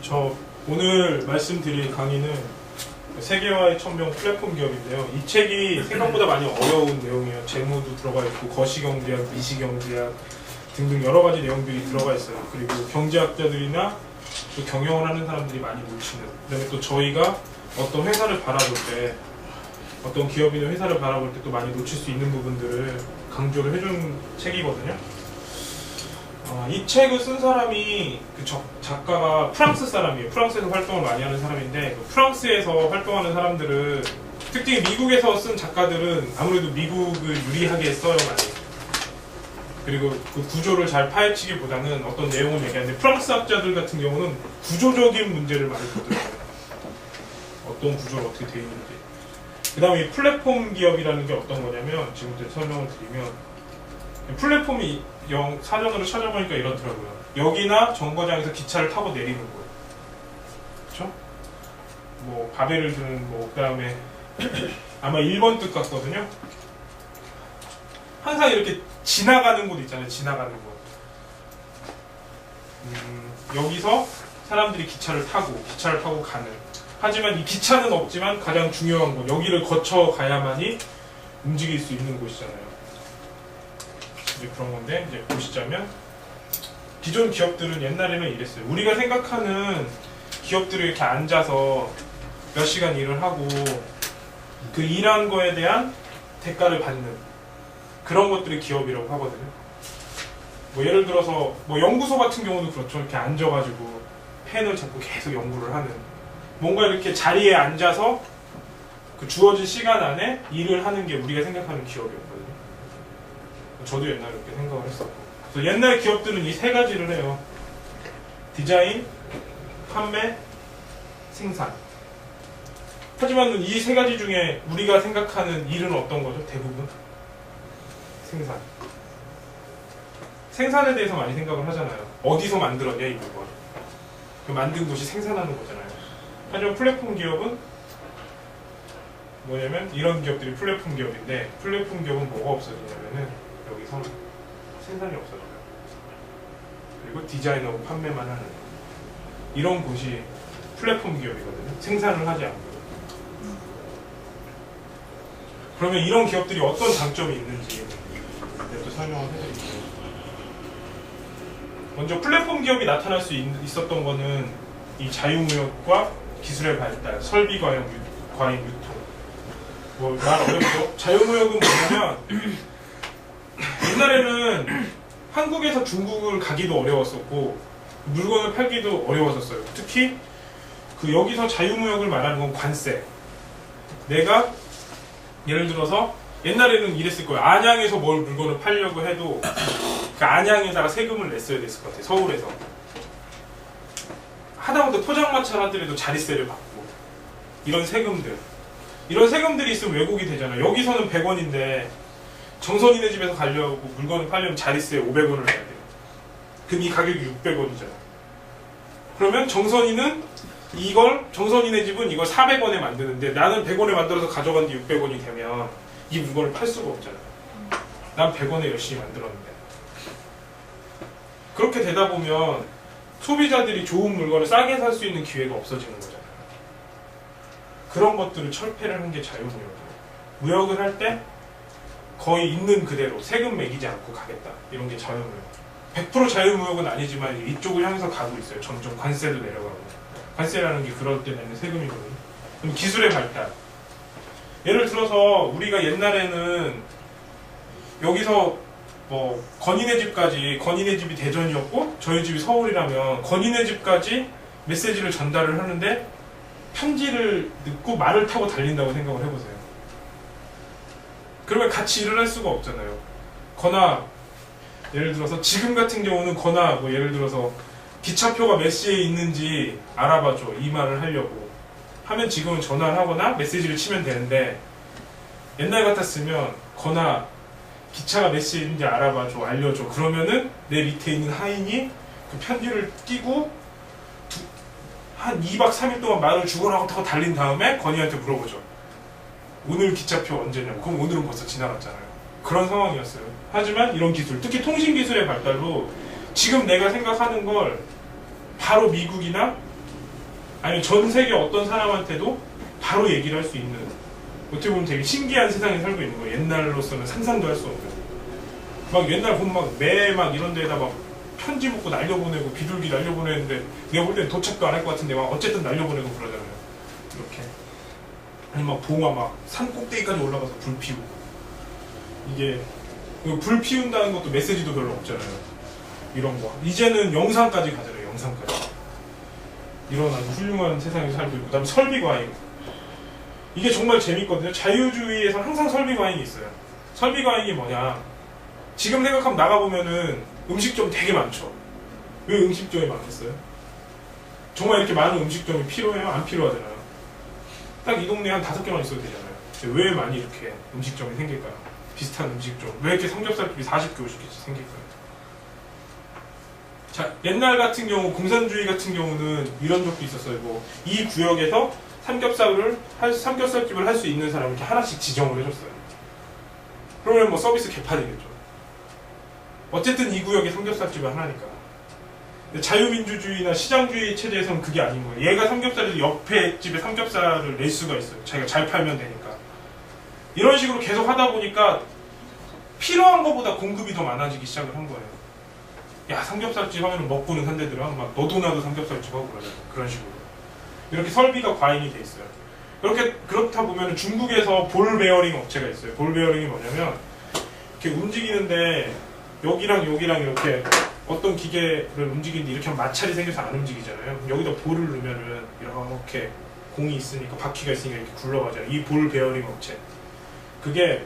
저 오늘 말씀드릴 강의는 세계화의 천명 플랫폼 기업인데요. 이 책이 생각보다 많이 어려운 내용이에요. 재무도 들어가 있고 거시경제학, 미시경제학 등등 여러 가지 내용들이 들어가 있어요. 그리고 경제학자들이나 또 경영을 하는 사람들이 많이 놓치는, 그다음에 또 저희가 어떤 회사를 바라볼 때, 어떤 기업이나 회사를 바라볼 때 또 많이 놓칠 수 있는 부분들을 강조를 해준 책이거든요. 이 책을 쓴 사람이 작가가 프랑스 사람이에요. 프랑스에서 활동을 많이 하는 사람인데, 프랑스에서 활동하는 사람들은, 특히 미국에서 쓴 작가들은 아무래도 미국을 유리하게 써요, 많이. 그리고 그 구조를 잘 파헤치기보다는 어떤 내용을 얘기하는데, 프랑스 학자들 같은 경우는 구조적인 문제를 많이 보더라고요. 어떤 구조가 어떻게 되어 있는지. 그 다음에 이 플랫폼 기업이라는 게 어떤 거냐면, 지금부터 설명을 드리면, 플랫폼이 사전으로 찾아보니까 이렇더라고요. 여기나 정거장에서 기차를 타고 내리는 거예요. 그쵸? 뭐 바벨을 드는 그 다음에 아마 1번 뜻 같거든요. 항상 이렇게 지나가는 곳 있잖아요. 지나가는 곳. 여기서 사람들이 기차를 타고 가는. 하지만 이 기차는 없지만 가장 중요한 곳, 여기를 거쳐 가야만이 움직일 수 있는 곳이잖아요. 이제 그런 건데, 이제 보시자면, 기존 기업들은 옛날에는 이랬어요. 우리가 생각하는 기업들이 이렇게 앉아서 몇 시간 일을 하고 그 일한 거에 대한 대가를 받는 그런 것들이 기업이라고 하거든요. 뭐 예를 들어서 뭐 연구소 같은 경우도 그렇죠. 이렇게 앉아가지고 펜을 잡고 계속 연구를 하는, 뭔가 이렇게 자리에 앉아서 그 주어진 시간 안에 일을 하는 게 우리가 생각하는 기업이었거든요. 저도 옛날에 그렇게 생각을 했었고. 그래서 옛날 기업들은 이 세 가지를 해요. 디자인, 판매, 생산. 하지만 이 세 가지 중에 우리가 생각하는 일은 어떤 거죠? 대부분 생산. 생산에 대해서 많이 생각을 하잖아요. 어디서 만들었냐, 이 물건. 그 만든 곳이 생산하는 거잖아요. 하지만 플랫폼 기업은 뭐냐면, 이런 기업들이 플랫폼 기업인데, 플랫폼 기업은 뭐가 없어지냐면은 여기서 생산이 없어져요. 그리고 디자인하고 판매만 하는 이런 곳이 플랫폼 기업이거든요. 생산을 하지 않고. 그러면 이런 기업들이 어떤 장점이 있는지 또 설명을 해드릴게요. 먼저 플랫폼 기업이 나타날 수 있었던 거는 이 자유무역과 기술의 발달, 설비 과잉 유통. 뭐 말 어렵죠? 자유무역은 뭐냐면, 옛날에는 한국에서 중국을 가기도 어려웠었고 물건을 팔기도 어려웠었어요. 특히 그 여기서 자유무역을 말하는 건 관세. 내가 예를 들어서 옛날에는 이랬을 거예요. 안양에서 뭘 물건을 팔려고 해도 그 안양에다가 세금을 냈어야 됐을 것 같아요. 서울에서. 하다못해 포장마차를 하더라도 자릿세를 받고, 이런 세금들이 있으면 왜곡이 되잖아요. 여기서는 100원인데 정선이네 집에서 가려고 물건을 팔려면 자릿세 500원을 내야 돼요. 그럼 이 가격이 600원이잖아요. 그러면 정선이네 집은 이걸 400원에 만드는데 나는 100원에 만들어서 가져갔는데 600원이 되면 이 물건을 팔 수가 없잖아요. 난 100원에 열심히 만들었는데. 그렇게 되다 보면 소비자들이 좋은 물건을 싸게 살 수 있는 기회가 없어지는 거잖아요. 그런 것들을 철폐를 한 게 자유무역이에요. 무역을 할 때 거의 있는 그대로 세금 매기지 않고 가겠다. 이런 게 자유무역. 100% 자유무역은 아니지만 이쪽을 향해서 가고 있어요. 점점 관세도 내려가고. 관세라는 게 그럴 때 내는 세금이거든요. 그럼 기술의 발달. 예를 들어서 우리가 옛날에는 여기서 뭐 건인의 집이 대전이었고 저희 집이 서울이라면 건인의 집까지 메시지를 전달을 하는데 편지를 넣고 말을 타고 달린다고 생각을 해보세요. 그러면 같이 일을 할 수가 없잖아요. 거나 예를 들어서 지금 같은 경우는 거나 뭐 예를 들어서 기차표가 몇 시에 있는지 알아봐줘, 이 말을 하려고 하면 지금은 전화를 하거나 메시지를 치면 되는데, 옛날 같았으면 거나 기차가 몇 시에 있는지 알아봐줘, 알려줘, 그러면은 내 밑에 있는 하인이 그 편지를 띄고 한 2박 3일 동안 말을 죽어라고 타고 달린 다음에 건이한테 물어보죠. 오늘 기차표 언제냐고. 그럼 오늘은 벌써 지나갔잖아요. 그런 상황이었어요. 하지만 이런 기술, 특히 통신기술의 발달로 지금 내가 생각하는 걸 바로 미국이나 아니면 전 세계 어떤 사람한테도 바로 얘기를 할 수 있는, 어떻게 보면 되게 신기한 세상에 살고 있는 거예요. 옛날로서는 상상도 할 수 없는. 막 옛날 보면 막 매 막 이런 데에다 막 편지 묻고 날려보내고 비둘기 날려보내는데 내가 볼 때는 도착도 안 할 것 같은데 막 어쨌든 날려보내고 그러잖아요. 이렇게. 아니 막 봉화 막 산 꼭대기까지 올라가서 불 피우고. 이게 불 피운다는 것도 메시지도 별로 없잖아요. 이런 거. 이제는 영상까지 가잖아요. 영상까지. 이런 아주 훌륭한 세상에 살고 있고. 그다음에 설비 과잉. 이게 정말 재밌거든요. 자유주의에서 항상 설비 과잉이 있어요. 설비 과잉이 뭐냐? 지금 생각하면 나가보면은 음식점 되게 많죠. 왜 음식점이 많겠어요? 정말 이렇게 많은 음식점이 필요해요? 안 필요하잖아요. 딱 이 동네에 한 5개만 있어도 되잖아요. 왜 많이 이렇게 음식점이 생길까요? 비슷한 음식점. 왜 이렇게 삼겹살집이 40개, 50개씩 생길까요? 자, 옛날 같은 경우, 공산주의 같은 경우는 이런 적도 있었어요. 뭐, 이 구역에서 삼겹살집을 할 수 있는 사람을 이렇게 하나씩 지정을 해줬어요. 그러면 뭐 서비스 개판이겠죠. 어쨌든 이 구역에 삼겹살집을 하나니까. 자유민주주의나 시장주의 체제에서는 그게 아닌 거예요. 얘가 삼겹살에서 옆에 집에 삼겹살을 낼 수가 있어요. 자기가 잘 팔면 되니까. 이런 식으로 계속 하다 보니까 필요한 것보다 공급이 더 많아지기 시작을 한 거예요. 야, 삼겹살집 하면 먹고는 산대더라. 막 너도 나도 삼겹살집 하고 그러잖아요. 그런 식으로. 이렇게 설비가 과잉이 돼 있어요. 그렇다 보면 중국에서 볼 베어링 업체가 있어요. 볼 베어링이 뭐냐면 이렇게 움직이는데 여기랑 여기랑 이렇게 어떤 기계를 움직이는데 이렇게 하면 마찰이 생겨서 안 움직이잖아요. 여기다 볼을 넣으면은 이렇게 공이 있으니까 바퀴가 있으니까 이렇게 굴러가잖아요. 이 볼 베어링 업체. 그게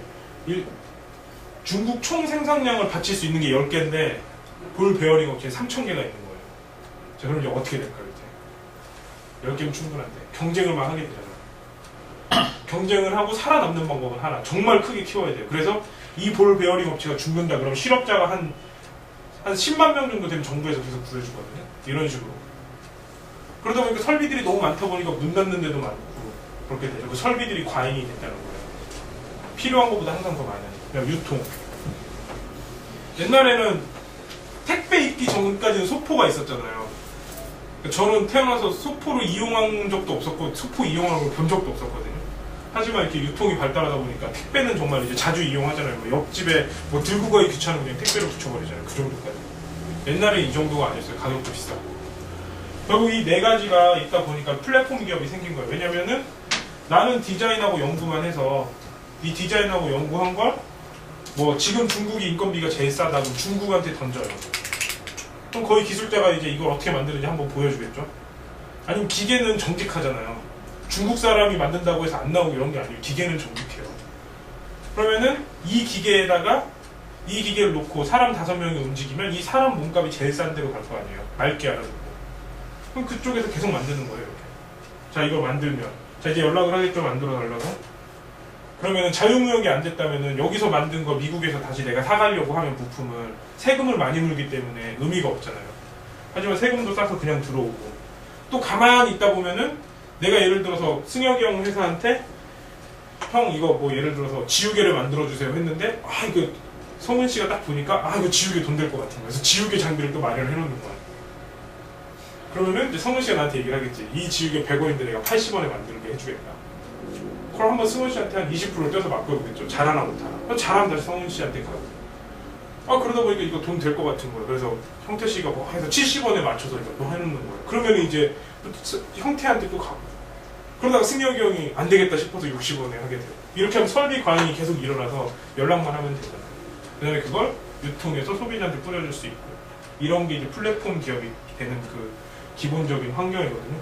중국 총 생산량을 바칠 수 있는 게 10개인데 볼 베어링 업체에 3,000개가 있는 거예요. 자, 그럼 이제 어떻게 될까요? 이제 10개면 충분한데 경쟁을 막 하게 되잖아요. 경쟁을 하고 살아남는 방법은 하나. 정말 크게 키워야 돼요. 그래서 이 볼 베어링 업체가 죽는다 그러면 실업자가 한 10만 명 정도 되면 정부에서 계속 구해주거든요. 이런 식으로. 그러다 보니까 설비들이 너무 많다 보니까 문 닫는 데도 많고 그렇게 되죠. 그 설비들이 과잉이 된다는 거예요. 필요한 것보다 항상 더 많으니까. 유통. 옛날에는 택배 있기 전까지는 소포가 있었잖아요. 저는 태어나서 소포를 이용한 적도 없었고 소포 이용하는 걸 본 적도 없었거든요. 하지만 이렇게 유통이 발달하다 보니까 택배는 정말 이제 자주 이용하잖아요. 뭐 옆집에 뭐 들고 가기 귀찮으면 그냥 택배로 붙여버리잖아요. 그 정도까지. 옛날에 이 정도가 아니었어요. 가격도 비싸고. 결국 이 네 가지가 있다 보니까 플랫폼 기업이 생긴 거예요. 왜냐면은 나는 디자인하고 연구만 해서 이 디자인하고 연구한 걸 뭐 지금 중국이 인건비가 제일 싸다 그럼 중국한테 던져요. 그럼 거의 기술자가 이제 이걸 어떻게 만드는지 한번 보여주겠죠. 아니면 기계는 정직하잖아요. 중국 사람이 만든다고 해서 안 나오고 이런 게 아니에요. 기계는 정직해요. 그러면은 이 기계에다가 이 기계를 놓고 사람 5명이 움직이면 이 사람 몸값이 제일 싼 데로 갈 거 아니에요. 맑게 알아두고. 그럼 그쪽에서 계속 만드는 거예요. 이렇게. 자, 이걸 만들면 자, 이제 연락을 하겠죠. 만들어 달라고. 그러면 자유무역이 안 됐다면은 여기서 만든 거 미국에서 다시 내가 사가려고 하면 부품을 세금을 많이 물기 때문에 의미가 없잖아요. 하지만 세금도 싸서 그냥 들어오고 또 가만히 있다 보면은 내가 예를 들어서 승혁이 형 회사한테 형 이거 뭐 예를 들어서 지우개를 만들어주세요 했는데 이거 성은 씨가 딱 보니까 이거 지우개 돈 될 것 같은 거야. 그래서 지우개 장비를 또 마련을 해놓는 거야. 그러면은 이제 성은 씨가 나한테 얘기를 하겠지. 이 지우개 100원인데 내가 80원에 만들게 해주겠다. 그럼 한번 승훈 씨한테 한 20% 떼서 바꿔보겠죠. 잘하나 못하나. 그럼 잘하면 다시 성훈 씨한테 가고. 그러다 보니까 이거 돈 될 것 같은 거예요. 그래서 형태 씨가 뭐 해서 70원에 맞춰서 이거 뭐 해놓는 거예요. 그러면 이제 형태한테 또 가고. 그러다가 승혁이 형이 안 되겠다 싶어서 60원에 하게 돼요. 이렇게 하면 설비 과잉이 계속 일어나서 연락만 하면 되잖아요. 그 다음에 그걸 유통해서 소비자한테 뿌려줄 수 있고. 이런 게 이제 플랫폼 기업이 되는 그 기본적인 환경이거든요.